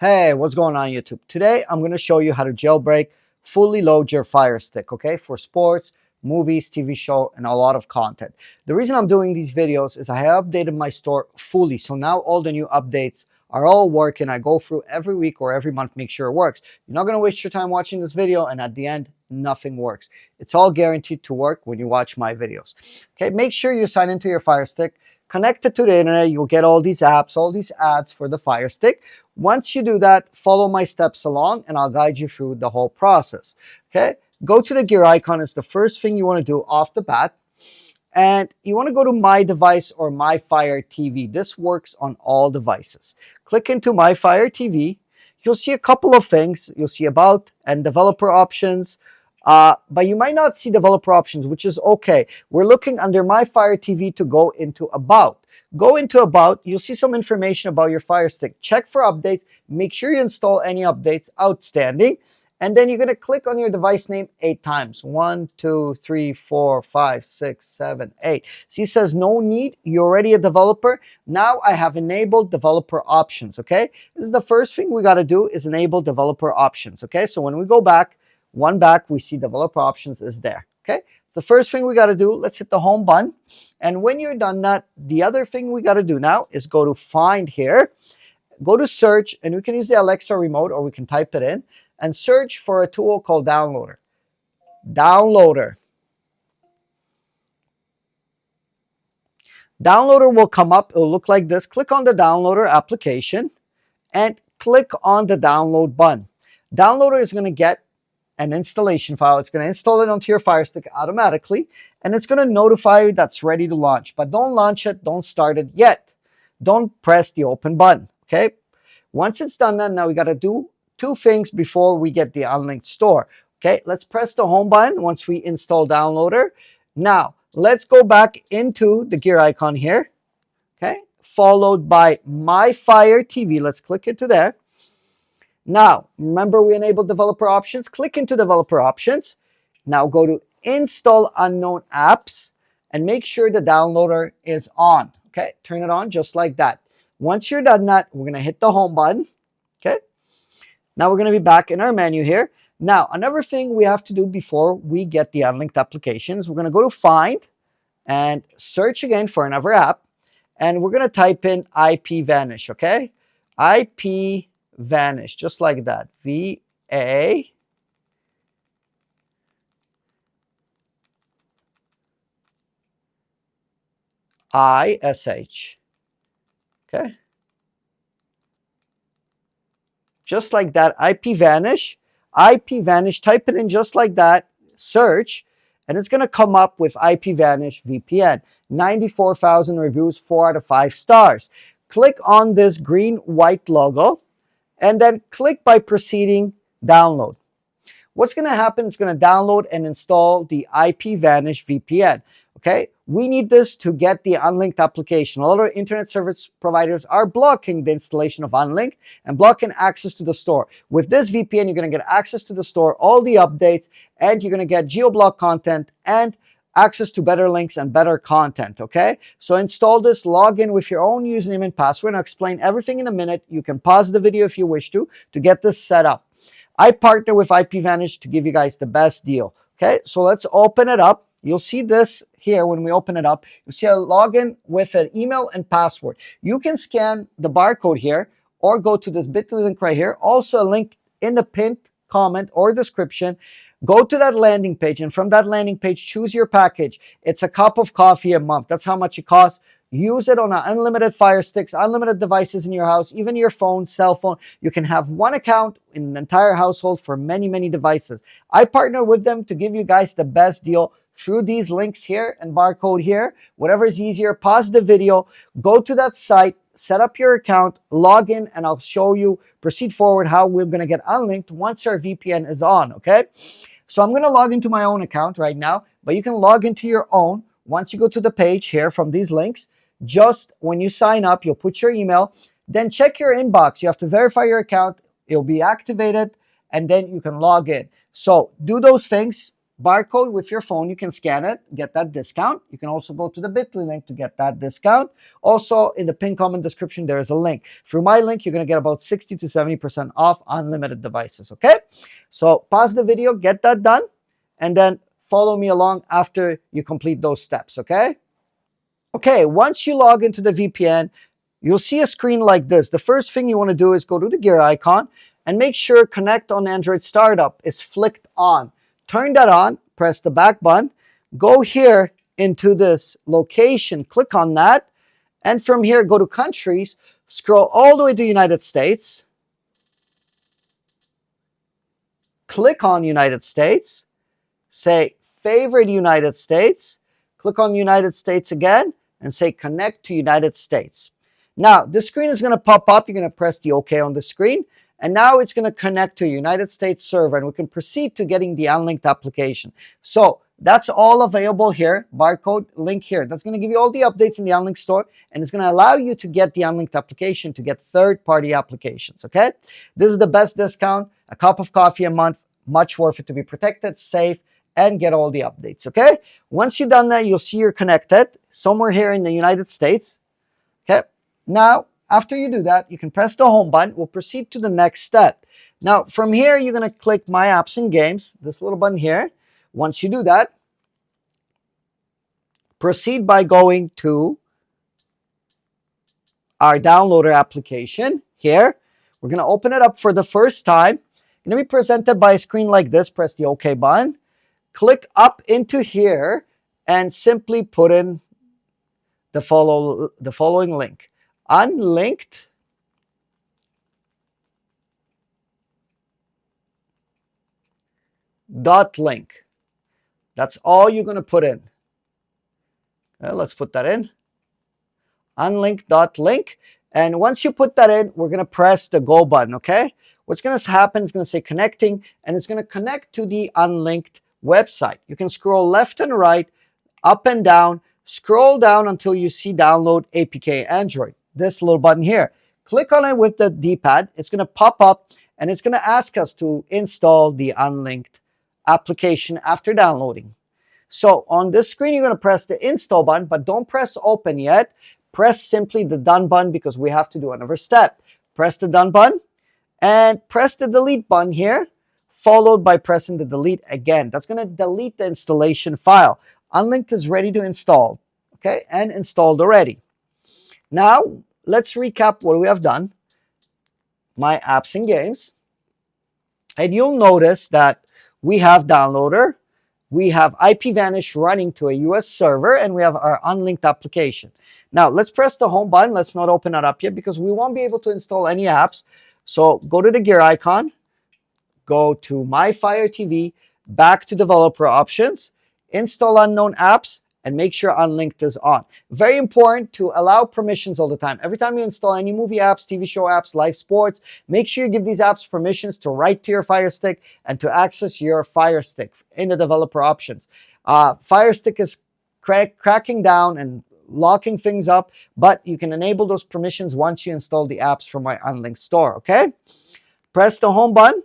Hey, what's going on YouTube? Today I'm going to show you how to jailbreak, fully load your Fire Stick, okay, for sports, movies, TV show, and a lot of content. The reason I'm doing these videos is I have updated my store fully, so now all the new updates are all working. I go through every week or every month, make sure it works. You're not going to waste your time watching this video, and at the end, nothing works. It's all guaranteed to work when you watch my videos. Okay, make sure you sign into your Fire Stick, connect it to the internet. You'll get all these apps, all these ads for the Fire Stick. Once you do that, follow my steps along and I'll guide you through the whole process. Okay, go to the gear icon. It's the first thing you want to do off the bat. And you want to go to My Device or My Fire TV. This works on all devices. Click into My Fire TV. You'll see a couple of things. You'll see About and Developer Options. But you might not see Developer Options, which is okay. We're looking under My Fire TV to go into About. Go into About, you'll see some information about your Fire Stick. Check for updates. Make sure you install any updates outstanding. And then you're going to click on your device name 8 times. 1, 2, 3, 4, 5, 6, 7, 8. See, it says no need. You're already a developer. Now I have enabled developer options, okay? This is the first thing we got to do is enable developer options, okay? So when we go back, we see developer options is there, okay? The first thing we got to do, let's hit the home button. And when you're done that, the other thing we got to do now is go to find here, go to search, and we can use the Alexa remote or we can type it in and search for a tool called Downloader. Downloader. Downloader will come up. It will look like this. Click on the Downloader application and click on the download button. Downloader is going to get an installation file. It's going to install it onto your Fire Stick automatically, and it's going to notify you that's ready to launch. But don't launch it. Don't start it yet. Don't press the open button, okay? Once it's done, then now we got to do 2 things before we get the unlinked store, okay? Let's press the home button once we install Downloader. Now, let's go back into the gear icon here, okay? Followed by My Fire TV. Let's click into there. Now, remember we enabled developer options. Click into developer options. Now go to install unknown apps and make sure the downloader is on. Okay, turn it on just like that. Once you're done that, we're going to hit the home button. Okay, now we're going to be back in our menu here. Now, another thing we have to do before we get the unlinked applications, we're going to go to find and search again for another app. And we're going to type in IP Vanish. Okay, IP Vanish, just like that. V-A-N-I-S-H. Okay. Just like that. IP Vanish. IP Vanish. Type it in just like that. Search. And it's going to come up with IP Vanish VPN. 94,000 reviews, 4 out of 5 stars. Click on this green-white logo. And then click by proceeding download. What's going to happen? It's going to download and install the IP Vanish VPN. Okay, we need this to get the unlinked application. A lot of internet service providers are blocking the installation of unlinked and blocking access to the store. With this VPN, you're going to get access to the store, all the updates, and you're going to get geo-block content and access to better links and better content, okay? So install this, log in with your own username and password, and I'll explain everything in a minute. You can pause the video if you wish to get this set up. I partner with IP Vanish to give you guys the best deal, okay? So let's open it up. You'll see this here when we open it up. You'll see a login with an email and password. You can scan the barcode here or go to this bit.ly link right here. Also a link in the pinned comment or description. Go to that landing page, and from that landing page, choose your package. It's a cup of coffee a month. That's how much it costs. Use it on unlimited Fire Sticks, unlimited devices in your house, even your phone, cell phone. You can have one account in an entire household for many, many devices. I partner with them to give you guys the best deal through these links here and barcode here. Whatever is easier, pause the video, go to that site, set up your account, log in, and I'll show you, proceed forward, how we're going to get unlinked once our VPN is on, okay? So I'm going to log into my own account right now, but you can log into your own. Once you go to the page here from these links, just when you sign up, you'll put your email, then check your inbox. You have to verify your account. It'll be activated, and then you can log in. So do those things. barcode with your phone. You can scan it, get that discount. You can also go to the Bitly link to get that discount. Also, in the pinned comment description, there is a link. Through my link, you're going to get about 60 to 70% off unlimited devices, okay? So pause the video, get that done, and then follow me along after you complete those steps, okay? Okay, once you log into the VPN, you'll see a screen like this. The first thing you want to do is go to the gear icon and make sure Connect on Android Startup is flicked on. Turn that on, press the back button, go here into this location, click on that, and from here go to Countries, scroll all the way to United States, click on United States, say Favorite United States, click on United States again, and say Connect to United States. Now, the screen is going to pop up. You're going to press the OK on the screen. And now it's going to connect to a United States server. And we can proceed to getting the unlinked application. So that's all available here. Barcode link here. That's going to give you all the updates in the unlinked store. And it's going to allow you to get the unlinked application to get third-party applications. Okay? This is the best discount. A cup of coffee a month. Much worth it to be protected, safe, and get all the updates. Okay? Once you've done that, you'll see you're connected somewhere here in the United States. Okay? Now, after you do that, you can press the home button. We'll proceed to the next step. Now, from here, you're going to click My Apps and Games, this little button here. Once you do that, proceed by going to our downloader application here. We're going to open it up for the first time. You're going to be presented by a screen like this. Press the OK button. Click up into here and simply put in the following link. Unlinked .link. That's all you're going to put in. Let's put that in. Unlinked.link. And once you put that in, we're going to press the go button, okay? What's going to happen is going to say connecting, and it's going to connect to the unlinked website. You can scroll left and right, up and down, scroll down until you see download APK Android. This little button here. Click on it with the D-pad. It's going to pop up and it's going to ask us to install the unlinked application after downloading. So on this screen, you're going to press the install button, but don't press open yet. Press simply the done button because we have to do another step. Press the done button and press the delete button here, followed by pressing the delete again. That's going to delete the installation file. Unlinked is ready to install, okay, and installed already. Now, let's recap what we have done. My apps and games. And you'll notice that we have downloader, we have IPVanish running to a US server, and we have our unlinked application. Now, let's press the home button. Let's not open it up yet because we won't be able to install any apps. So go to the gear icon, go to My Fire TV, back to developer options, install unknown apps, and make sure unlinked is on. Very important to allow permissions all the time. Every time you install any movie apps, TV show apps, live sports, make sure you give these apps permissions to write to your Fire Stick and to access your Fire Stick in the developer options. Fire Stick is cracking down and locking things up, but you can enable those permissions once you install the apps from my unlinked store, okay? Press the home button,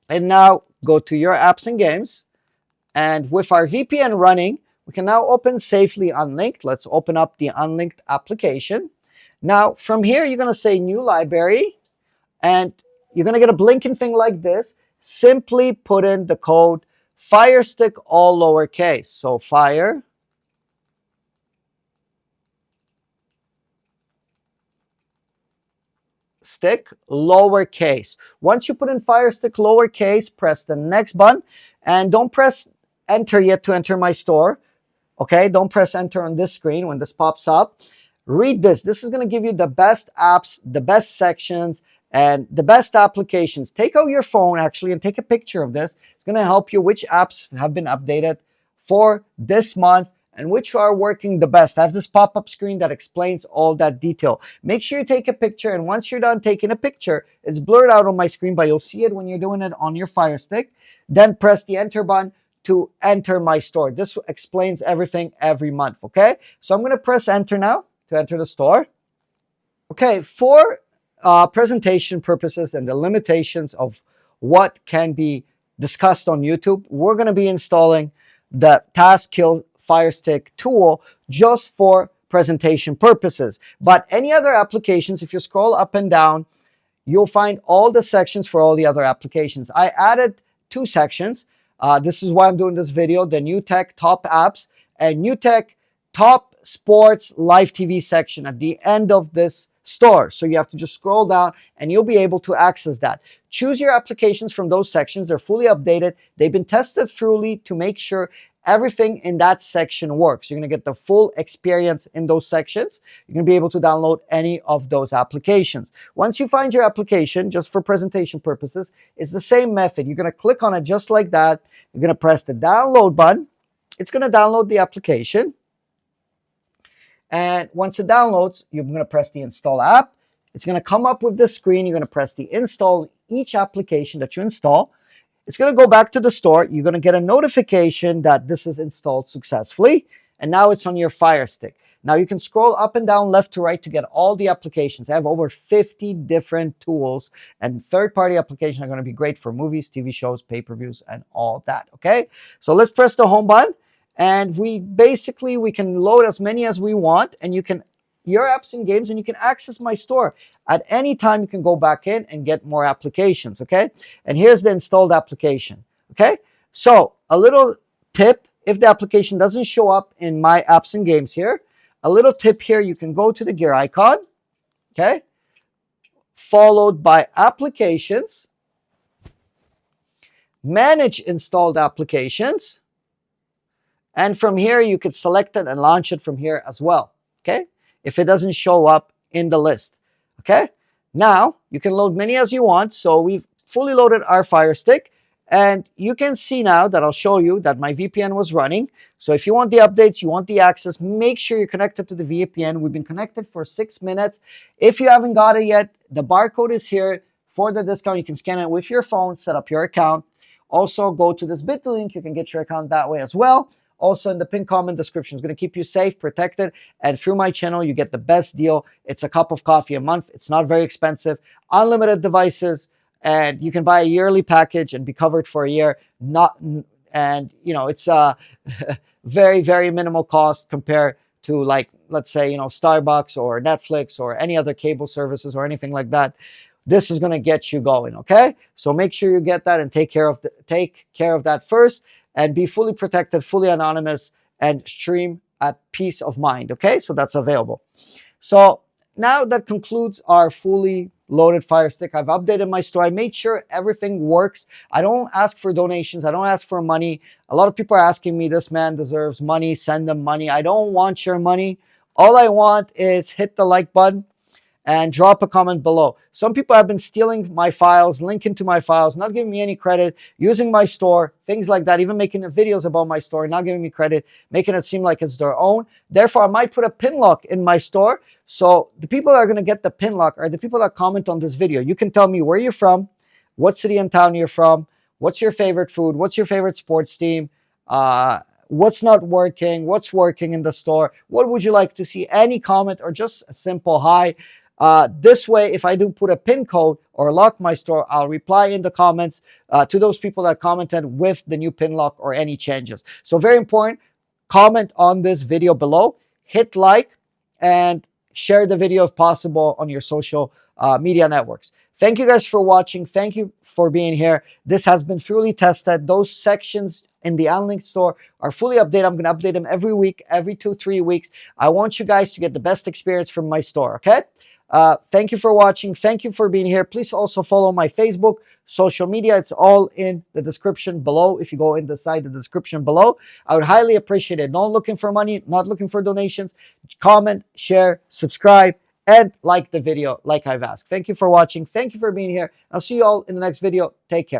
and now go to your apps and games. And with our VPN running, we can now open safely unlinked. Let's open up the unlinked application. Now, from here, you're going to say new library, and you're going to get a blinking thing like this. Simply put in the code Firestick, all lowercase. So Fire Stick lowercase. Once you put in Firestick lowercase, press the next button, and don't press enter yet to enter my store. Okay, don't press enter on this screen when this pops up. Read this. This is going to give you the best apps, the best sections, and the best applications. Take out your phone actually and take a picture of this. It's going to help you which apps have been updated for this month and which are working the best. I have this pop-up screen that explains all that detail. Make sure you take a picture, and once you're done taking a picture, it's blurred out on my screen, but you'll see it when you're doing it on your Fire Stick. Then press the enter button to enter my store. This explains everything every month, okay? So I'm going to press enter now to enter the store. Okay, for presentation purposes and the limitations of what can be discussed on YouTube, we're going to be installing the Task Kill Firestick tool just for presentation purposes. But any other applications, if you scroll up and down, you'll find all the sections for all the other applications. I added 2 sections. This is why I'm doing this video: the New Tech Top Apps and New Tech Top Sports Live TV section at the end of this store. So you have to just scroll down and you'll be able to access that. Choose your applications from those sections. They're fully updated. They've been tested thoroughly to make sure everything in that section works. You're going to get the full experience in those sections. You're going to be able to download any of those applications. Once you find your application, just for presentation purposes, it's the same method. You're going to click on it just like that. You're going to press the download button. It's going to download the application. And once it downloads, you're going to press the install app. It's going to come up with this screen. You're going to press the install each application that you install. It's going to go back to the store. You're going to get a notification that this is installed successfully. And now it's on your Fire Stick. Now you can scroll up and down, left to right, to get all the applications. I have over 50 different tools, and third-party applications are going to be great for movies, TV shows, pay-per-views, and all that. Okay, so let's press the home button, and we can load as many as we want, and you can your apps and games, and you can access my store at any time. You can go back in and get more applications. Okay, and here's the installed application. Okay, so a little tip: if the application doesn't show up in my apps and games here, a little tip here: you can go to the gear icon, okay, followed by applications, manage installed applications, and from here you could select it and launch it from here as well. Okay, if it doesn't show up in the list. Okay, now you can load many as you want. So we've fully loaded our Fire Stick, and you can see now that I'll show you that my VPN was running. So if you want the updates, you want the access, make sure you're connected to the VPN. We've been connected for 6 minutes. If you haven't got it yet, the barcode is here for the discount. You can scan it with your phone, set up your account. Also, go to this bit.ly link. You can get your account that way as well. Also, in the pinned comment description, it's going to keep you safe, protected, and through my channel, you get the best deal. It's a cup of coffee a month. It's not very expensive. Unlimited devices, and you can buy a yearly package and be covered for a year. It's very, very minimal cost compared to, like, let's say, Starbucks or Netflix or any other cable services or anything like that. This is going to get you going. Okay, so make sure you get that and take care of that first, and be fully protected, fully anonymous, and stream at peace of mind. Okay, so that's available. So now that concludes our fully loaded Fire Stick. I've updated my store. I made sure everything works. I don't ask for donations. I don't ask for money. A lot of people are asking me, this man deserves money, send them money. I don't want your money. All I want is hit the like button and drop a comment below. Some people have been stealing my files, linking to my files, not giving me any credit, using my store, things like that, even making videos about my store, not giving me credit, making it seem like it's their own. Therefore, I might put a pin lock in my store. So the people that are going to get the pin lock are the people that comment on this video. You can tell me where you're from, what city and town you're from, what's your favorite food, what's your favorite sports team, what's not working, what's working in the store, what would you like to see, any comment, or just a simple hi. This way, if I do put a pin code or lock my store, I'll reply in the comments to those people that commented with the new pin lock or any changes. So very important, comment on this video below, hit like, and share the video if possible on your social media networks. Thank you guys for watching. Thank you for being here. This has been fully tested. Those sections in the Unlinked store are fully updated. I'm going to update them every week, every 2-3 weeks. I want you guys to get the best experience from my store, okay? Thank you for watching. Thank you for being here. Please also follow my Facebook, social media. It's all in the description below. If you go inside the description below, I would highly appreciate it. Not looking for money, not looking for donations. Comment, share, subscribe, and like the video like I've asked. Thank you for watching. Thank you for being here. I'll see you all in the next video. Take care.